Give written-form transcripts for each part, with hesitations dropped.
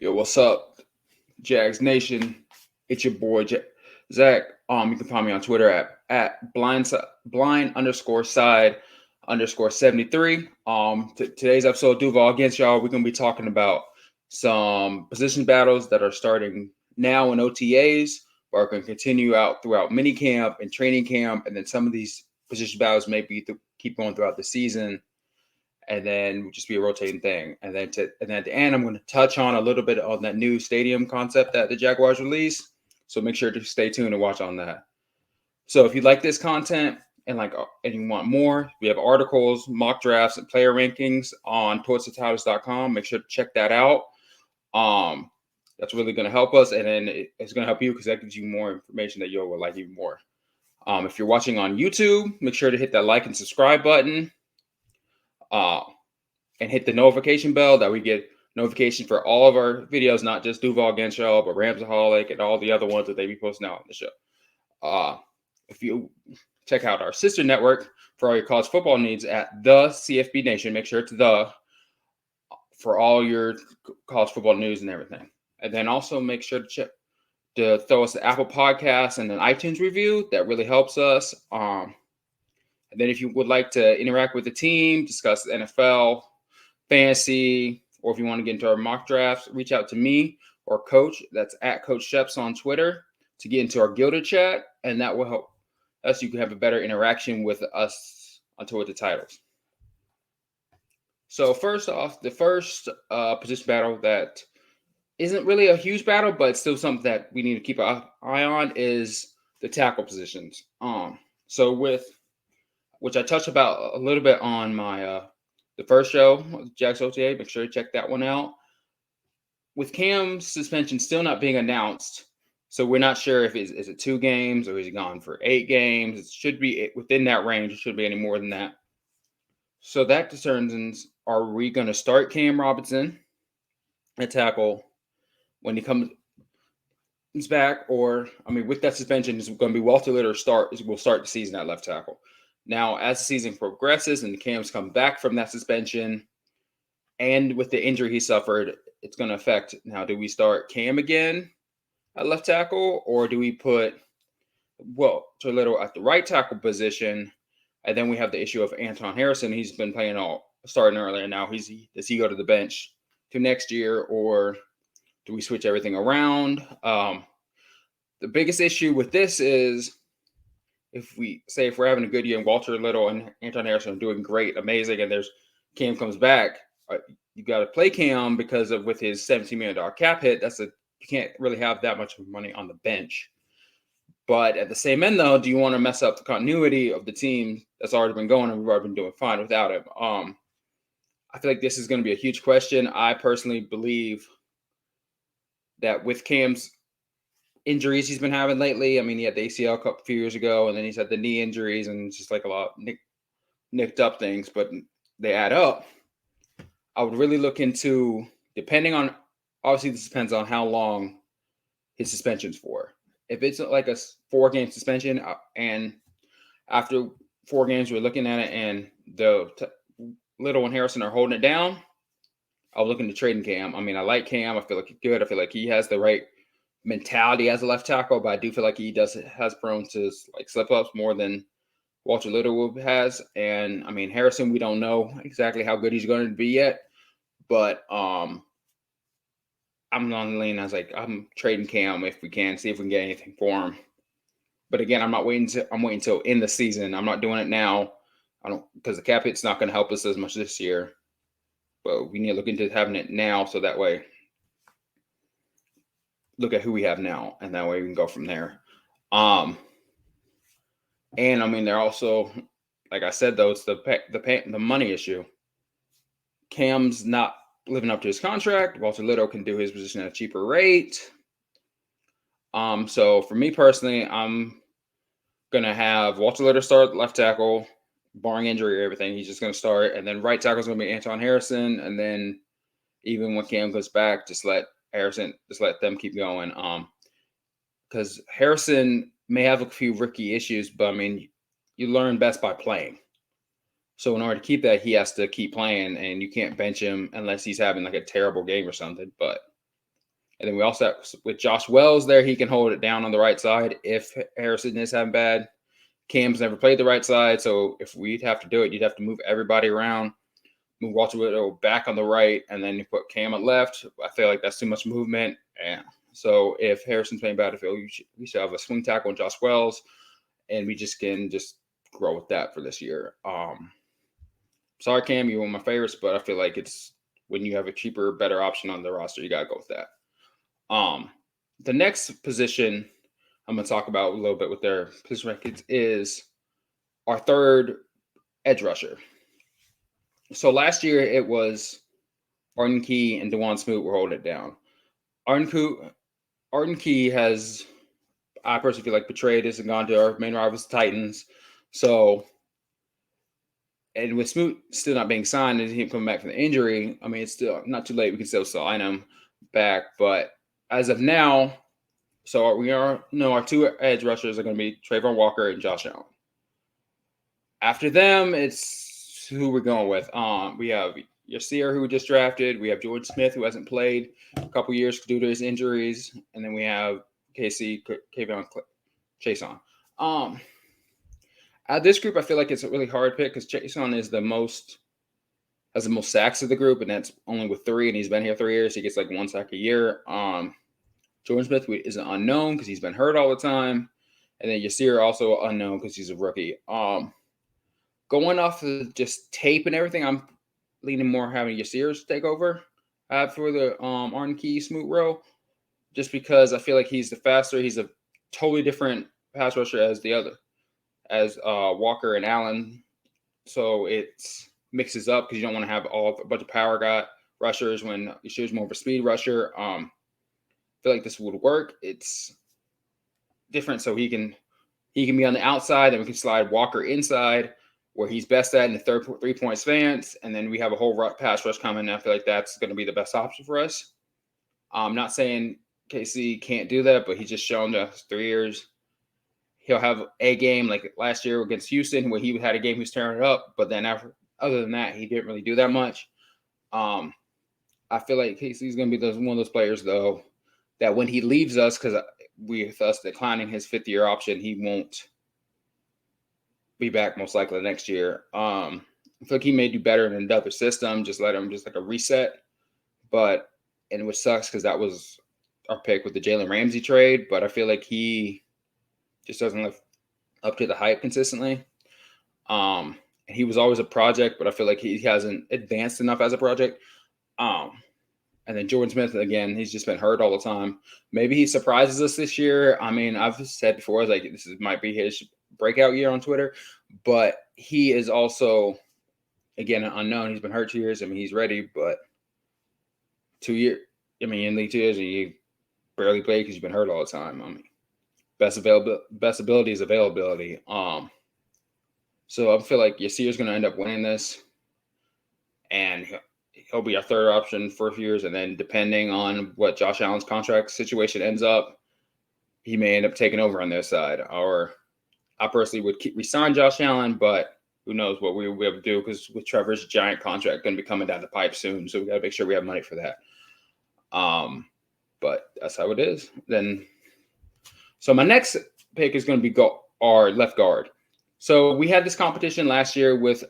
Yo, what's up, Jags Nation? It's your boy Zach. You can find me on Twitter at blind underscore side underscore 73. Today's episode of Duuuval against y'all. We're gonna be talking about some position battles that are starting now in OTAs, but are going to continue out throughout mini camp and training camp, and then some of these position battles may keep going throughout the season. And then just be a rotating thing. And then at the end, I'm going to touch on a little bit on that new stadium concept that the Jaguars released. So make sure to stay tuned and watch on that. So if you like this content and you want more, we have articles, mock drafts, and player rankings on towardsthetattles.com. Make sure to check that out. That's really going to help us, and then it's going to help you because that gives you more information that you'll like even more. If you're watching on YouTube, make sure to hit that like and subscribe button. And hit the notification bell that we get notification for all of our videos, not just Duuuval Against Y'all, but Ramsaholic and all the other ones that they be posting out on the show. If you check out our sister network for all your college football needs at the CFB Nation, make sure it's for all your college football news and everything. And then also make sure to throw us the Apple Podcasts and an iTunes review. That really helps us. And then if you would like to interact with the team, discuss the NFL, fantasy, or if you want to get into our mock drafts, reach out to me or Coach. That's at Coach Sheps on Twitter to get into our Gilded chat, and that will help us. You can have a better interaction with us on Toward the Titles. So first off, the first position battle that isn't really a huge battle, but still something that we need to keep an eye on is the tackle positions. So which I touched about a little bit on my the first show, Jags OTA. Make sure to check that one out. With Cam's suspension still not being announced, so we're not sure if is it 2 games or is he gone for 8 games. It should be within that range. It shouldn't be any more than that. So that determines, are we going to start Cam Robinson at tackle when he comes back, or with that suspension, is going to be Walter Litter will start the season at left tackle. Now, as the season progresses and the Cam's come back from that suspension, and with the injury he suffered, it's going to affect. Now, do we start Cam again at left tackle, or do we put Toledo at the right tackle position? And then we have the issue of Anton Harrison. He's been starting earlier. Now, does he go to the bench to next year, or do we switch everything around? The biggest issue with this is, if we're having a good year and Walter Little and Anton Harrison are doing great, amazing, and Cam comes back, you got to play Cam because with his $17 million cap hit, you can't really have that much money on the bench. But at the same end, though, do you want to mess up the continuity of the team that's already been going and we've already been doing fine without him? I feel like this is going to be a huge question. I personally believe that with Cam's injuries he's been having lately, he had the ACL a few years ago, and then he's had the knee injuries, and it's just like a lot nicked up things, but they add up. I would really look into, obviously this depends on how long his suspension's for. If it's like a 4-game suspension, and after 4 games we're looking at it and the Little and Harrison are holding it down, I was looking to trading Cam. I like Cam. I feel like he's good. I feel like he has the right mentality as a left tackle, but I do feel like he has prone to slip ups more than Walter Little has. And Harrison, we don't know exactly how good he's going to be yet, but I'm on the lean. I'm trading Cam if we can, see if we can get anything for him. But again, I'm waiting until in the season. I'm not doing it now. Because the cap hit's not going to help us as much this year. But we need to look into having it now, so that way look at who we have now, and that way we can go from there. And they're also, like I said, though, it's the money issue. Cam's not living up to his contract. Walter Little can do his position at a cheaper rate. So for me personally, I'm gonna have Walter Little start left tackle, barring injury or everything. He's just gonna start, and then right tackle is gonna be Anton Harrison, and then even when Cam goes back, just let them keep going. Because Harrison may have a few rookie issues, but you learn best by playing. So in order to keep that, he has to keep playing, and you can't bench him unless he's having a terrible game or something. But And then we also have, with Josh Wells there, he can hold it down on the right side if Harrison is having bad. Cam's never played the right side, so if we'd have to do it, you'd have to move everybody around, move Walter Widow back on the right, and then you put Cam on left. I feel like that's too much movement. And so if Harrison's playing battlefield, we should have a swing tackle on Josh Wells, and we just can just grow with that for this year. Sorry, Cam, you're one of my favorites, but I feel like it's when you have a cheaper, better option on the roster, you got to go with that. The next position I'm going to talk about a little bit with their position rankings is our third edge rusher. So last year it was Arden Key and DeJuan Smoot were holding it down. Arden Key has, I personally feel like, betrayed us and gone to our main rivals, the Titans. So, and with Smoot still not being signed and him coming back from the injury, I mean, it's still not too late. We can still sign him back. But as of now, so our two edge rushers are going to be Trayvon Walker and Josh Allen. After them, it's who we're going with. We have Yasir, who we just drafted. We have George Smith, who hasn't played a couple years due to his injuries. And then we have Kayvon Chason. Out of this group, I feel like it's a really hard pick because Chason has the most sacks of the group, and that's only with 3, and he's been here 3 years. He gets like 1 sack a year. Jordan Smith is an unknown because he's been hurt all the time. And then Yasir also unknown because he's a rookie. Going off of just tape and everything, I'm leaning more having Yasir's take over for the Arden Key Smoot row, just because I feel like he's the faster. He's a totally different pass rusher as Walker and Allen. So it mixes up because you don't want to have a bunch of power rushers when Yasir's more of a speed rusher. Feel like this would work. It's different, so he can be on the outside, and we can slide Walker inside where he's best at in the 3-point stance, and then we have a whole pass rush coming. And I feel like that's going to be the best option for us. I'm not saying KC can't do that, but he's just shown us 3 years. He'll have a game like last year against Houston where he had a game he was tearing it up, but then other than that, he didn't really do that much. I feel like KC's going to be one of those players, though, that when he leaves us, because with us declining his 5th-year option, he won't be back most likely next year. I feel like he may do better in another system, just let him just like a reset. And which sucks because that was our pick with the Jalen Ramsey trade, but I feel like he just doesn't live up to the hype consistently. And he was always a project, but I feel like he hasn't advanced enough as a project. And then Jordan Smith, again, he's just been hurt all the time. Maybe he surprises us this year. I mean, I've said before, I was like, might be his breakout year on Twitter. But he is also, again, an unknown. He's been hurt 2 years. I mean, he's ready, but 2 years. I mean, in league 2 years, he barely played because he's been hurt all the time. I mean, best ability is availability. So I feel like Yasir's going to end up winning this. And he'll be our third option for a few years, and then depending on what Josh Allen's contract situation ends up, he may end up taking over on their side. Or I personally would resign Josh Allen, but who knows what we will be able to do because with Trevor's giant contract going to be coming down the pipe soon, so we got to make sure we have money for that. But that's how it is. So my next pick is going to be our left guard. So we had this competition last year with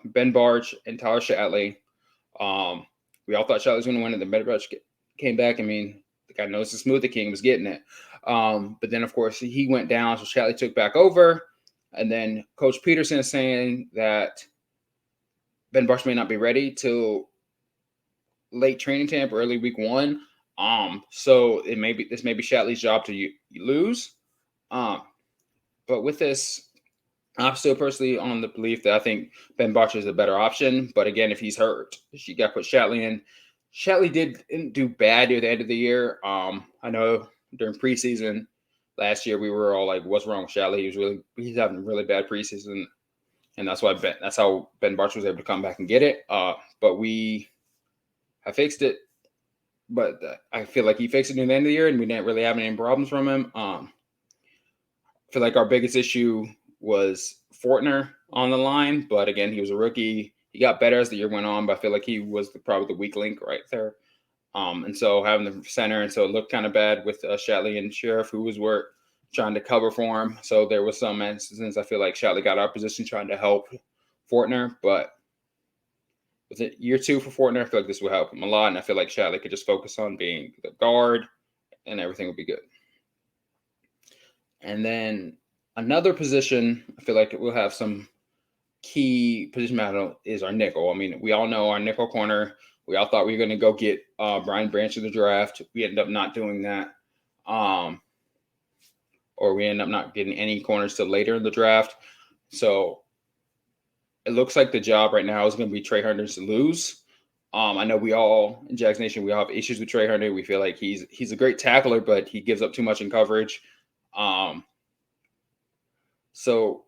Ben Barch and Tyler Shatley. We all thought Shatley was going to win it. Then Ben Barch came back. I mean, the guy knows the Smoothie King was getting it. But then, of course, he went down, so Shatley took back over. And then Coach Peterson is saying that Ben Barch may not be ready till late training camp, early week 1. So this may be Shatley's job to lose. But with this, I'm still personally on the belief that I think Ben Barch is a better option. But again, if he's hurt, she got to put Shatley in. Shatley didn't do bad near the end of the year. I know during preseason last year we were all like, "What's wrong with Shatley?" He's having a really bad preseason, and that's how Ben Barch was able to come back and get it. But we have fixed it. But I feel like he fixed it near the end of the year, and we didn't really have any problems from him. I feel like our biggest issue was Fortner on the line, but again, he was a rookie. He got better as the year went on, but I feel like he was probably the weak link right there. And so having the center, and so it looked kind of bad with Shatley and Sheriff, who was trying to cover for him. So there was some instances I feel like Shatley got out of position trying to help Fortner, but with it, year 2 for Fortner, I feel like this will help him a lot, and I feel like Shatley could just focus on being the guard, and everything will be good. And then another position, I feel like it will have some key position battle is our nickel. I mean, we all know our nickel corner. We all thought we were going to go get Brian Branch in the draft. We ended up not doing that. Or we ended up not getting any corners till later in the draft. So it looks like the job right now is going to be Trey Hunter's to lose. I know we all in Jags Nation, we all have issues with Trey Hunter. We feel like he's a great tackler, but he gives up too much in coverage. So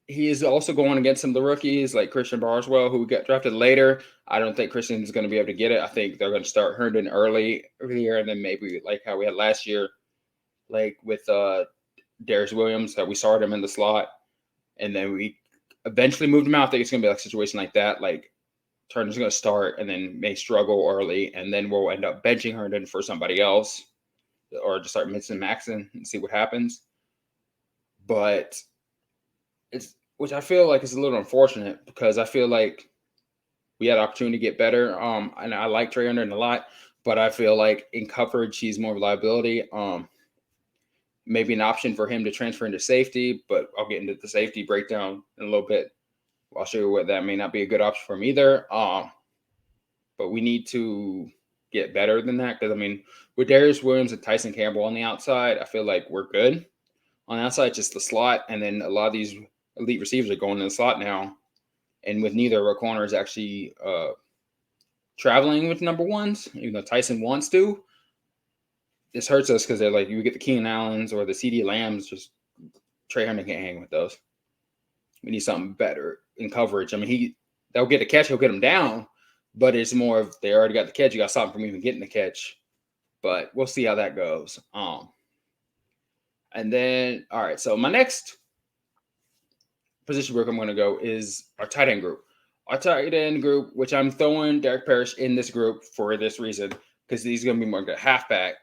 he is also going against some of the rookies like Christian Barswell, who got drafted later. I don't think Christian is going to be able to get it. I think they're going to start Herndon earlier, and then maybe like how we had last year, like with Darius Williams, that we started him in the slot, and then we eventually moved him out. I think it's going to be like a situation like that. Like Turner's going to start and then may struggle early, and then we'll end up benching Herndon for somebody else, or just start mixing Maxon and see what happens. But which I feel like is a little unfortunate because I feel like we had opportunity to get better. And I like Trey Hunter a lot, but I feel like in coverage he's more of a liability. Maybe an option for him to transfer into safety, but I'll get into the safety breakdown in a little bit. I'll show you what that may not be a good option for him either. But we need to get better than that because I mean, with Darius Williams and Tyson Campbell on the outside, I feel like we're good. On the outside, just the slot, and then a lot of these elite receivers are going in the slot now. And with neither of our corners actually traveling with number ones, even though Tyson wants to, this hurts us because they're like, you get the Keenan Allens or the CeeDee Lambs, just Trey Hunter can't hang with those. We need something better in coverage. I mean, they'll get a catch, he'll get them down, but it's more of they already got the catch. You got something from even getting the catch. But we'll see how that goes. And then, all right, so my next position group I'm going to go is our tight end group. Our tight end group, which I'm throwing Derek Parrish in this group for this reason, because he's going to be more like a halfback.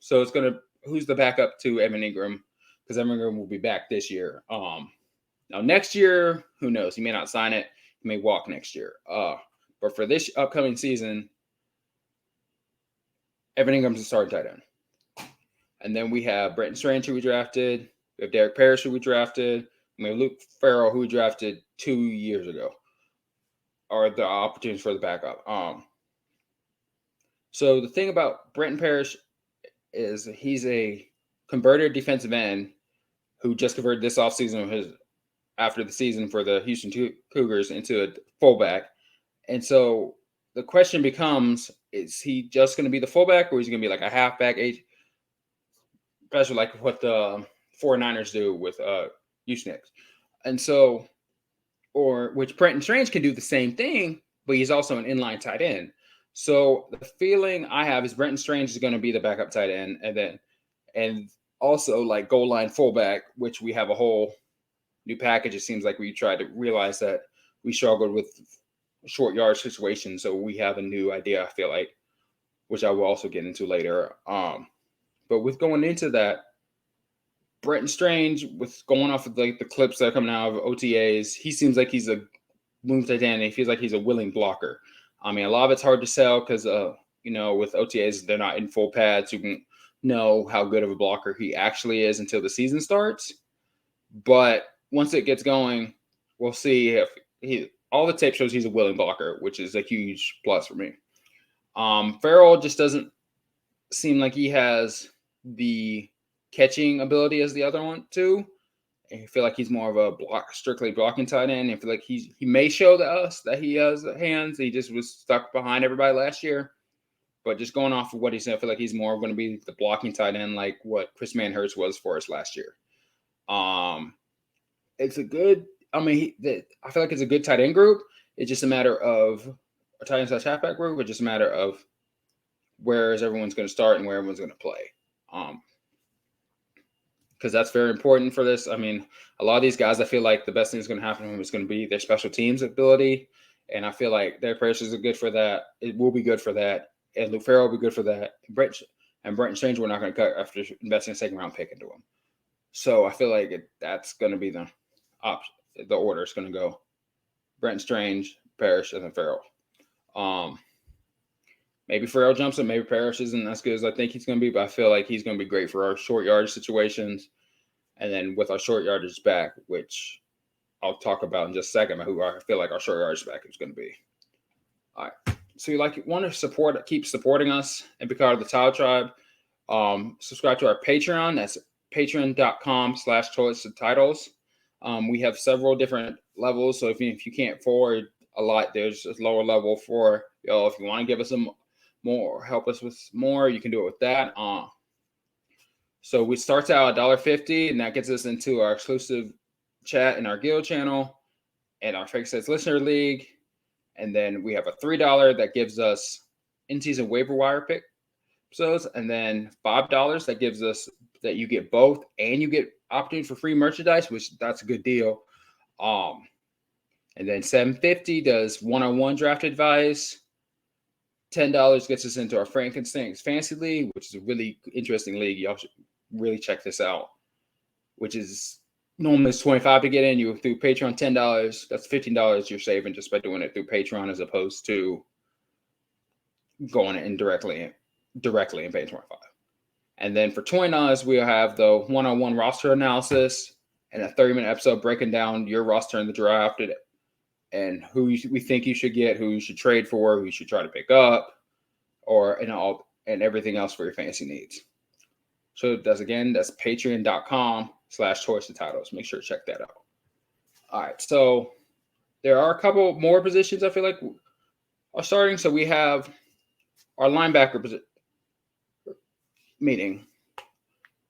So it's going to, who's the backup to Evan Ingram? Because Evan Ingram will be back this year. Now next year, who knows? He may not sign it. He may walk next year. But for this upcoming season, Evan Ingram's the starting tight end. And then we have Brenton Strange, who we drafted. We have Derek Parrish, who we drafted. We have Luke Farrell, who we drafted 2 years ago, or the opportunities for the backup. So the thing about Brenton Parrish is he's a converted defensive end who just converted this offseason after the season for the Houston Cougars into a fullback. And so the question becomes, is he just going to be the fullback, or is he going to be like a halfback, especially like what the 49ers do with Houston? And so, which Brenton Strange can do the same thing, but he's also an inline tight end. So the feeling I have is Brenton Strange is going to be the backup tight end, and also like goal line fullback, which we have a whole new package. It seems like we tried to realize that we struggled with short yard situations, so we have a new idea, I feel like, which I will also get into later. But with going into that, Brenton Strange, with going off of like the clips that are coming out of OTAs, he seems like he's a move tight end. He feels like he's a willing blocker. I mean, a lot of it's hard to sell because with OTAs, they're not in full pads. You can know how good of a blocker he actually is until the season starts. But once it gets going, we'll see if all the tape shows he's a willing blocker, which is a huge plus for me. Farrell just doesn't seem like he has the catching ability as the other one too. I feel like he's more of a strictly blocking tight end. I feel like he may show to us that he has hands. He just was stuck behind everybody last year. But just going off of what he said, I feel like he's more going to be the blocking tight end like what Chris Manhurst was for us last year. It's a good – I mean, I feel like it's a good tight end group. It's just a matter of a tight end / halfback group. It's just a matter of where is everyone's going to start and where everyone's going to play. Because that's very important for this. I mean, a lot of these guys, I feel like the best thing that's going to happen to them is going to be their special teams ability. And I feel like their pressures are good for that. It will be good for that. and Luke Farrell will be good for that. Brenton Strange we're not going to cut after investing a second round pick into him. So I feel like that's going to be the option. The order is going to go Brenton Strange, Parrish, and then Farrell. Maybe Farrell jumps him. Maybe Parrish isn't as good as I think he's going to be, but I feel like he's going to be great for our short yardage situations. And then with our short yardage back, which I'll talk about in just a second, who I feel like our short yardage back is going to be. All right. So you want to keep supporting us and be part of the Tile Tribe. Subscribe to our Patreon. That's patreon.com/choice of titles. We have several different levels. So if you can't afford a lot, there's a lower level for, if you want to give us some more, help us with more, you can do it with that. So we starts out at $1.50, and that gets us into our exclusive chat in our guild channel and our Fake Sets Listener League. And then we have a $3 that gives us in-season waiver wire pick episodes, and then $5 that gives us that you get both, and you get opportunity for free merchandise, which that's a good deal. And then $7.50 does one-on-one draft advice. $10 gets us into our Frankenstein's Fantasy League, which is a really interesting league. Y'all should really check this out. Which is normally it's $25 to get in. You through Patreon $10. That's $15 you're saving just by doing it through Patreon, as opposed to going in directly and paying $25. And then for $20, we'll have the one-on-one roster analysis and a 30-minute episode breaking down your roster in the draft and who we think you should get, who you should trade for, who you should try to pick up, and everything else for your fantasy needs. So that's patreon.com/choice of titles. Make sure to check that out. All right. So there are a couple more positions I feel like are starting. So we have our linebacker meeting.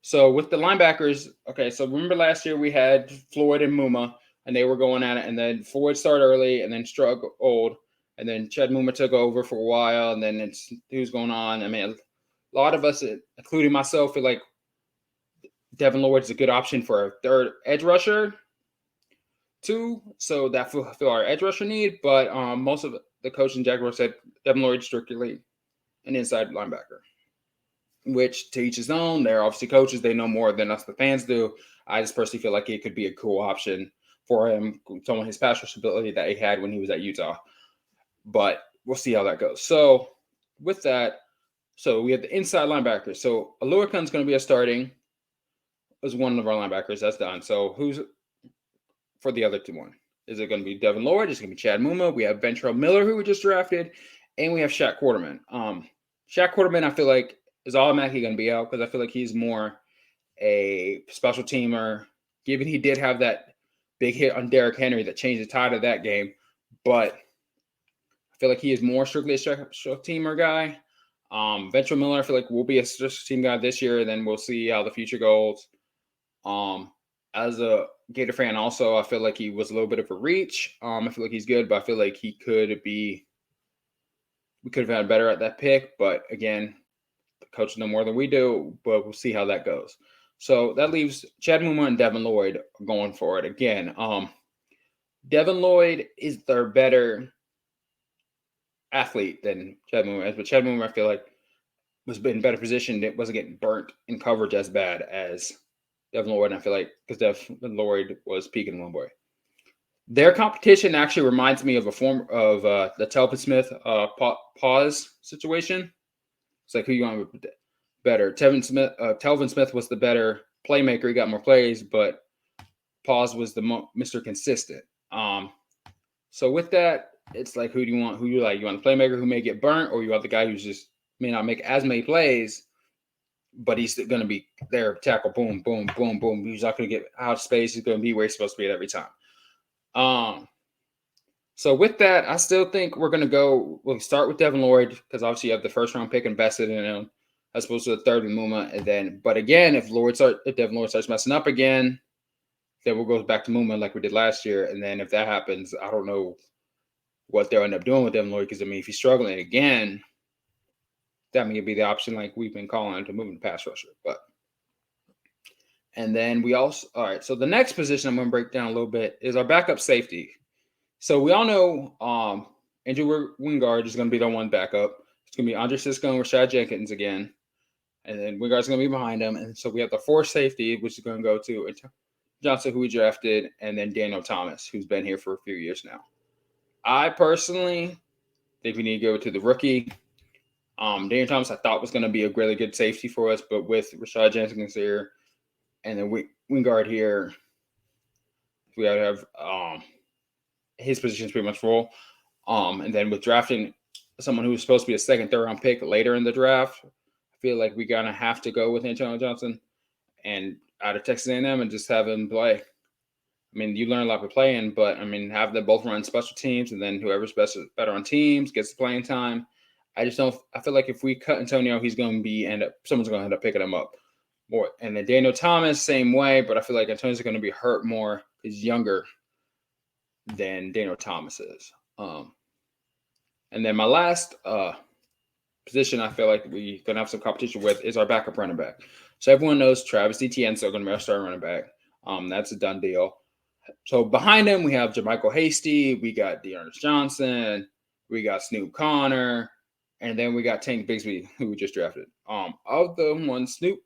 So with the linebackers, okay, so remember last year we had Floyd and Muma, and they were going at it, and then Floyd started early and then struggled, and then Chad Muma took over for a while, and then who's going on. I mean, a lot of us, including myself, feel like Devin Lloyd is a good option for a third edge rusher too. So that fill our edge rusher need, but most of the coach in Jaguars said Devin Lloyd strictly an inside linebacker, which to each his own. They're obviously coaches. They know more than us, the fans, do. I just personally feel like it could be a cool option for him, some of his pass rush ability that he had when he was at Utah. But we'll see how that goes. So with that, so we have the inside linebackers. So Aluakun's going to be a starting as one of our linebackers. That's done. So who's for the other one? Is it going to be Devin Lloyd? Is it going to be Chad Muma? We have Ventrell Miller, who we just drafted, and we have Shaq Quarterman. Shaq Quarterman, I feel like, is automatically going to be out because I feel like he's more a special teamer, given he did have that big hit on Derrick Henry that changed the tide of that game. But I feel like he is more strictly a special teamer guy. Ventrell Miller, I feel like will be a special team guy this year, and then we'll see how the future goes. As a Gator fan also, I feel like he was a little bit of a reach. I feel like he's good, but I feel like we could have had better at that pick. But again, the coach know more than we do, but we'll see how that goes. So that leaves Chad Muma and Devin Lloyd going for it. Again, Devin Lloyd is their better athlete than Chad Muma is, but Chad Muma, I feel like, was in better position. It wasn't getting burnt in coverage as bad as Devin Lloyd. And I feel like because Devin Lloyd was peaking one boy. Their competition actually reminds me of a form of the Telvin Smith pause situation. It's like who you want better. Telvin Smith was the better playmaker. He got more plays, but Pause was the Mr. Consistent. So with that, it's like who you like? You want the playmaker who may get burnt, or you want the guy who's just may not make as many plays, but he's going to be there, tackle, boom, boom, boom, boom. He's not going to get out of space. He's going to be where he's supposed to be at every time. So with that, I still think we'll start with Devin Lloyd because obviously you have the first round pick invested in him as opposed to the third with Muma. But again, if Devin Lloyd starts messing up again, then we'll go back to Muma like we did last year. And then if that happens, I don't know what they'll end up doing with Devin Lloyd because, if he's struggling again, that may be the option like we've been calling to move in the pass rusher. And then all right, so the next position I'm going to break down a little bit is our backup safety. So we all know Andrew Wingard is going to be the one backup. It's going to be Andre Cisco and Rashad Jenkins again. And then Wingard's going to be behind him. And so we have the 4th safety, which is going to go to Johnson, who we drafted, and then Daniel Thomas, who's been here for a few years now. I personally think we need to go to the rookie. Daniel Thomas, I thought was going to be a really good safety for us, but with Rashad Jenkins here, and then Wingard here, we got to have his position is pretty much full. And then with drafting someone who was supposed to be a 2nd, 3rd round pick later in the draft, I feel like we're gonna have to go with Antonio Johnson and out of Texas A&M and just have him play. I mean, you learn a lot by playing, but I mean, have them both run special teams, and then whoever's better on teams gets the playing time. I just don't. I feel like if we cut Antonio, someone's gonna end up picking him up more. And then Daniel Thomas, same way, but I feel like Antonio's gonna be hurt more. He's younger than Daniel Thomas is. And then my last position I feel like we're going to have some competition with is our backup running back. So everyone knows Travis Etienne's still going to be our starting running back. That's a done deal. So behind him, we have Jermichael Hasty. We got Dearness Johnson. We got Snoop Connor. And then we got Tank Bigsby, who we just drafted. Of the one, Snoop,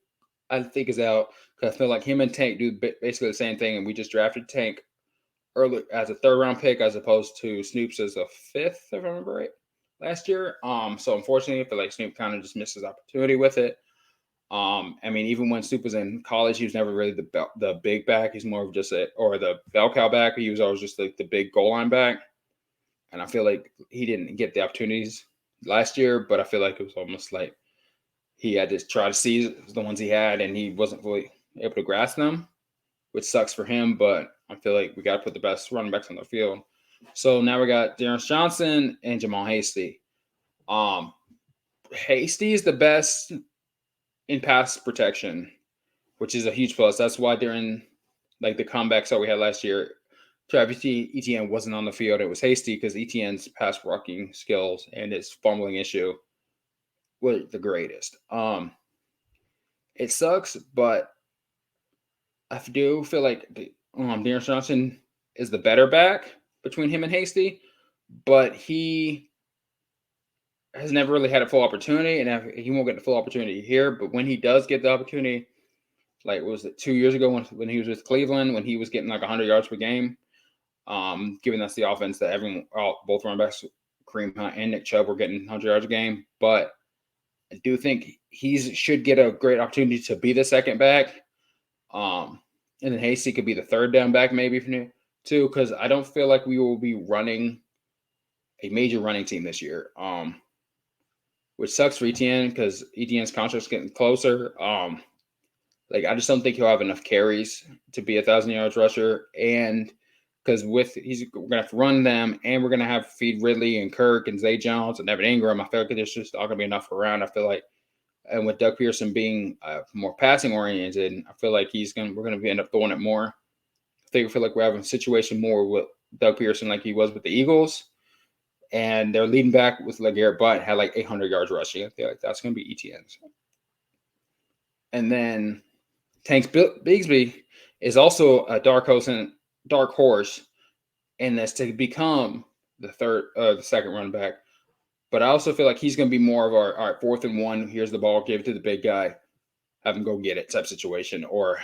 I think, is out because I feel like him and Tank do basically the same thing. And we just drafted Tank early as a 3rd round pick as opposed to Snoop's as a 5th, if I remember right, last year. So unfortunately, I feel like Snoop kind of just missed his opportunity with it. I mean, even when Snoop was in college, he was never really the big back. He's more of just the bell cow back. He was always just like the big goal line back. And I feel like he didn't get the opportunities last year, but I feel like it was almost like he had to try to seize the ones he had, and he wasn't really able to grasp them, which sucks for him, but I feel like we got to put the best running backs on the field. So now we got Dearness Johnson and Jamal Hasty. Hasty is the best in pass protection, which is a huge plus. That's why during like the comebacks that we had last year, Travis Etienne wasn't on the field. It was Hasty because Etienne's pass blocking skills and his fumbling issue were the greatest. It sucks, but I do feel like Dearness Johnson is the better back between him and Hasty, but he has never really had a full opportunity, and he won't get the full opportunity here. But when he does get the opportunity, like was it 2 years ago when he was with Cleveland, when he was getting like 100 yards per game, giving us the offense that both running backs, Kareem Hunt and Nick Chubb, were getting 100 yards a game. But I do think he should get a great opportunity to be the 2nd back. And then Hasty could be the 3rd down back maybe too, because I don't feel like we will be running a major running team this year. Which sucks for Etienne because Etienne's contract's getting closer. Like I just don't think he'll have enough carries to be 1,000 yards rusher, and because we're gonna have to run them, and we're gonna have to feed Ridley and Kirk and Zay Jones and Evan Ingram. I feel like there's just not gonna be enough around. I feel like. And with Doug Pearson being more passing oriented, I feel like we're going to end up throwing it more. I feel like we're having a situation more with Doug Pearson like he was with the Eagles. And they're leading back with LeGarrette Blount, had like 800 yards rushing. I feel like that's going to be Etienne's. And then Tank Bigsby is also a dark horse in this to become the 2nd running back. But I also feel like he's going to be more of our 4th and 1. Here's the ball, give it to the big guy, have him go get it type situation, or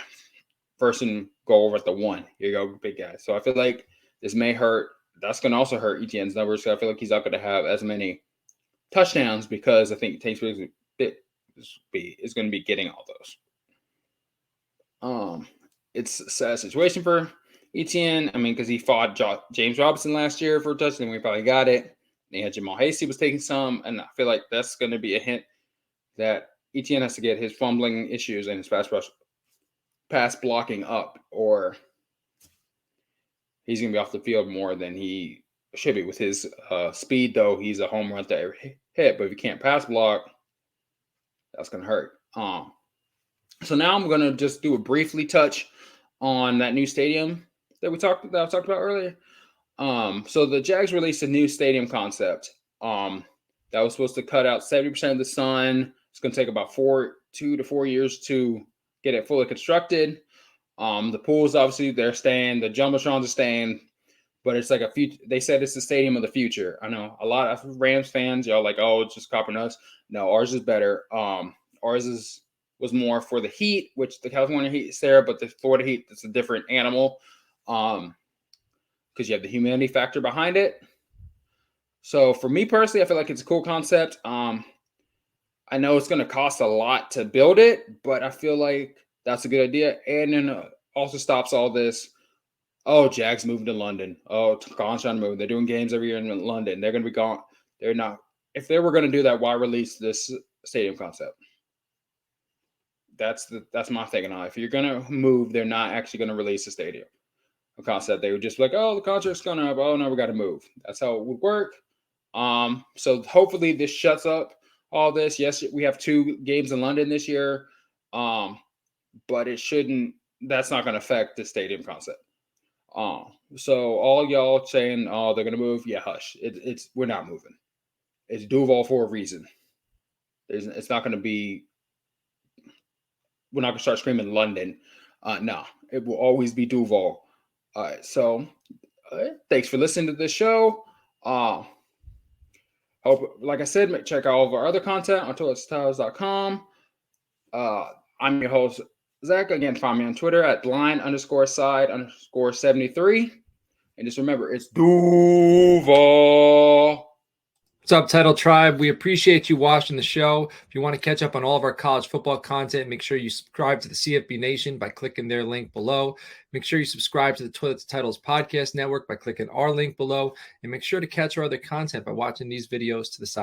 1st and go over at the 1. Here you go, big guy. So I feel like this may hurt. That's going to also hurt Etienne's numbers. So I feel like he's not going to have as many touchdowns because I think Tank Bigsby is going to be getting all those. It's a sad situation for Etienne. I mean, because he fought James Robinson last year for a touchdown. We probably got it. They had Jamal Hasty was taking some, and I feel like that's going to be a hint that Etienne has to get his fumbling issues and his pass blocking up, or he's going to be off the field more than he should be. With his speed, though, he's a home run to every hit, but if you can't pass block, that's going to hurt. So now I'm going to just do a briefly touch on that new stadium that I talked about earlier. So the Jags released a new stadium concept that was supposed to cut out 70% of the sun. It's going to take about 2 to 4 years to get it fully constructed. The pools, obviously, they're staying. The Jumbotrons are staying. but it's like a future. They said it's the stadium of the future. I know a lot of Rams fans, y'all like, oh, it's just copper nuts. No, ours is better. Ours was more for the heat, which the California heat is there, but the Florida heat, it's a different animal. Because you have the humidity factor behind it. So for me personally, I feel like it's a cool concept. I know it's going to cost a lot to build it, but I feel like that's a good idea. And then also stops all this. Oh, Jags moving to London. Oh, Colin's trying to move. They're doing games every year in London. They're going to be gone. They're not. If they were going to do that, why release this stadium concept? That's my thinking on it. If you're going to move, they're not actually going to release the stadium concept. They would just be like, oh, the contract's going up. Oh, no, we got to move. That's how it would work. So hopefully this shuts up all this. Yes, we have 2 games in London this year. But it shouldn't. That's not going to affect the stadium concept. So all y'all saying, oh, they're gonna move, yeah, hush. It's we're not moving. It's Duuuval for a reason. It's not gonna be. We're not gonna start screaming London. No, it will always be Duuuval. All right. So, thanks for listening to this show. Hope, like I said, check out all of our other content on toiletstyles.com. I'm your host, Zach. Again, find me on Twitter at line_side_73. And just remember, it's Duuuval. What's up, Title Tribe? We appreciate you watching the show. If you want to catch up on all of our college football content, make sure you subscribe to the CFB Nation by clicking their link below. Make sure you subscribe to the Toilets Titles Podcast Network by clicking our link below. And make sure to catch our other content by watching these videos to the side.